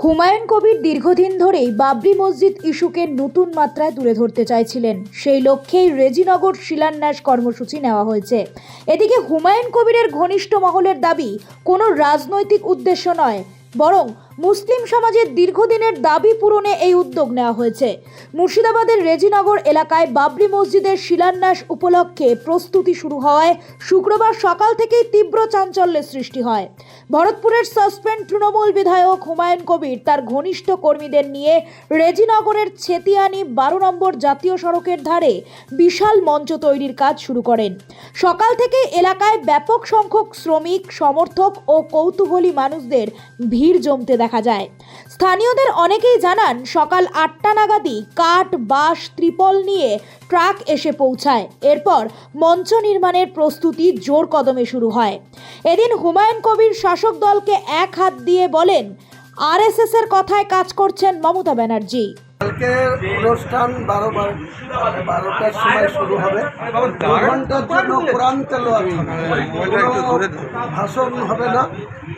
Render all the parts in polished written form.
হুমায়ুন কবির দীর্ঘদিন ধরেই বাবরি মসজিদ ইস্যুকে নতুন মাত্রায় তুলে ধরতে চাইছিলেন। সেই লক্ষ্যেই রেজিনগর শিলান্যাস কর্মসূচি নেওয়া হয়েছে। এদিকে হুমায়ুন কবিরের ঘনিষ্ঠ মহলের দাবি কোনো রাজনৈতিক উদ্দেশ্য নয়, বরং মুসলিম সমাজের দীর্ঘদিনের দাবি পূরণে এই উদ্যোগ নেওয়া হয়েছে। মুর্শিদাবাদের রেজিনগর এলাকায় বাবরি মসজিদের শিলান্যাস উপলক্ষে প্রস্তুতি শুরু হওয়ায় শুক্রবার সকাল থেকেই তীব্র চাঞ্চল্যের সৃষ্টি হয়। ভরতপুরের সাসপেন্ড তৃণমূল বিধায়ক হুমায়ুন কবির তার ঘনিষ্ঠ কর্মীদের নিয়ে রেজিনগরের ছেতিয়ানি 12 নম্বর জাতীয় সড়কের ধারে বিশাল মঞ্চ তৈরির কাজ শুরু করেন। সকাল থেকে এলাকায় ব্যাপক সংখ্যক শ্রমিক, সমর্থক ও কৌতূহলী মানুষদের ভিড় জমতে দেখা যায়। স্থানীয়দের অনেকেই জানান, সকাল 8টা নাগাদই কাঠ, বাঁশ, ত্রিপল নিয়ে ট্রাক এসে পৌঁছায়। এরপর মঞ্চ নির্মাণের প্রস্তুতি জোর কদমে শুরু হয়। এদিন হুমায়ুন কবির শাসক দলকে এক হাত দিয়ে বলেন, আরএসএস এর কথায় কাজ করছেন মমতা ব্যানার্জি। কালকে অনুষ্ঠান 12টার সময় শুরু হবে। 2 ঘন্টার জন্য কোরআন তেলাওয়াত হবে। ভাষণ হবে না,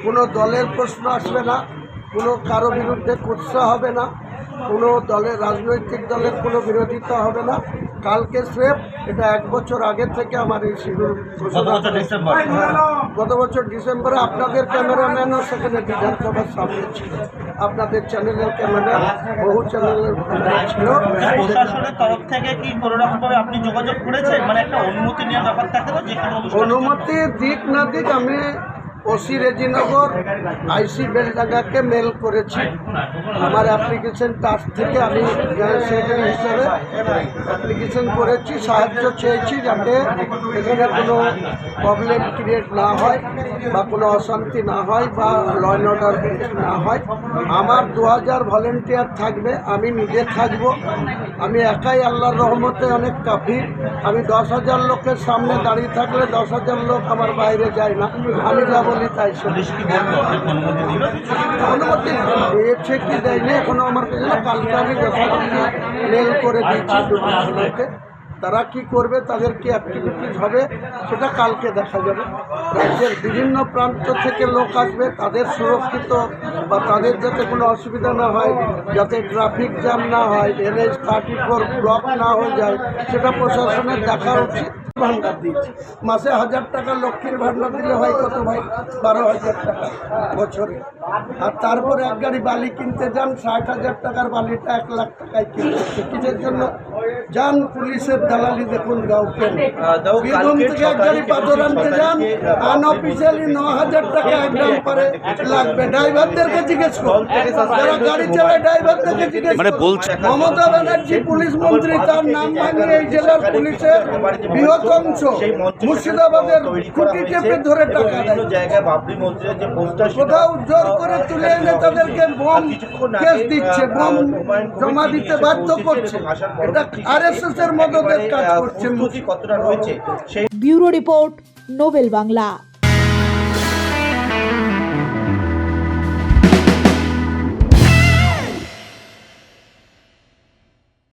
কোনো দলের প্রশ্ন আসবে না, কোনো কারো বিরুদ্ধে কুৎসা হবে না, কোনো দলের রাজনৈতিক দলের কোনো বিরোধিতা হবে না। কালকে স্রেফ এটা 1 বছর আগে থেকে আমার এই শিডিউল গত বছর ডিসেম্বরে আপনাদের ক্যামেরাম্যানও সেখানে বিধানসভার সামনে ছিল, আপনাদের চ্যানেলের ক্যামেরা, বহু চ্যানেলের ক্যামেরা ছিল। প্রশাসনের তরফ থেকে কি কোনো রকমভাবে আপনি যোগাযোগ করেছেন? মানে একটা অনুমতি নেওয়ার ব্যাপার থাকে তো, যেখানে অনুমতি দিক না দিক আমি ওসি রেজিনগর, আইসি বেলডাঙ্গাকে মেল করেছি। আমার অ্যাপ্লিকেশন টাস্ক থেকে আমি সেক্রেটারি হিসেবে অ্যাপ্লিকেশন করেছি, সাহায্য চেয়েছি যাতে এখানে কোনো প্রবলেম ক্রিয়েট না হয় বা কোনো অশান্তি না হয় বা ল অ্যান্ড অর্ডার না হয়। আমার 2000 ভলেন্টিয়ার থাকবে, আমি নিজে থাকব। আমি একাই আল্লাহর রহমতে অনেক কাফি। আমি 10,000 লোকের সামনে দাঁড়িয়ে থাকলে 10,000 লোক আমার বাইরে যায় না, আমি যা বলি তাই শুনি। অনুমতি দিয়েছে কি দেয়নি এখনো আমার কাছে না। কালকে আমি যথাযথ মেল করে দিয়েছি দুটো ছেলেকে। তারা কি করবে, তাদের কি অ্যাক্টিভিটিস হবে সেটা কালকে দেখা যাবে। রাজ্যের বিভিন্ন প্রান্ত থেকে লোক আসবে, তাদের সুরক্ষিত বা তাদের যাতে কোনো অসুবিধা না হয়, যাতে ট্রাফিক জ্যাম না হয়, NH 34 ব্লক না হয়ে যায়, সেটা প্রশাসনের দেখা উচিত। ভান্ডার দিয়েছি মাসে 1000 টাকা, লক্ষ্মীর ভান্ডার দিলে হয় কত ভাই, 12,000 টাকা বছরে। আর তারপরে এক গাড়ি বালি কিনতে যান, 60,000 টাকার বালিটা 1 লাখ টাকায় কিনতে। কিসের জন্য যান? পুলিশের দালালি দেখুন গাঁওকেন। বীরভূম থেকে এক গাড়ি পাথর আনতে যান, আনঅফিসিয়ালি 9,000 টাকা একদম পরে লাগবে। ড্রাইভারদেরকে জিজ্ঞেস করুন, যারা গাড়ি চালায় ড্রাইভারদেরকে জিজ্ঞেস করুন। মমতা ব্যানার্জি পুলিশ মন্ত্রী, তার নাম ভাঙিয়ে এই জেলার পুলিশের বৃহৎ অংশ মুর্শিদাবাদের খুঁটি চেপে ধরে টাকা দেয়। কোথাও জোর করে তুলে এনে তাদেরকে বোম কেস দিচ্ছে, বোম জমা দিতে বাধ্য করছে। এটা আরএসএস এর মদদের কাজ করছে। Bureau report, Nobel Bangla.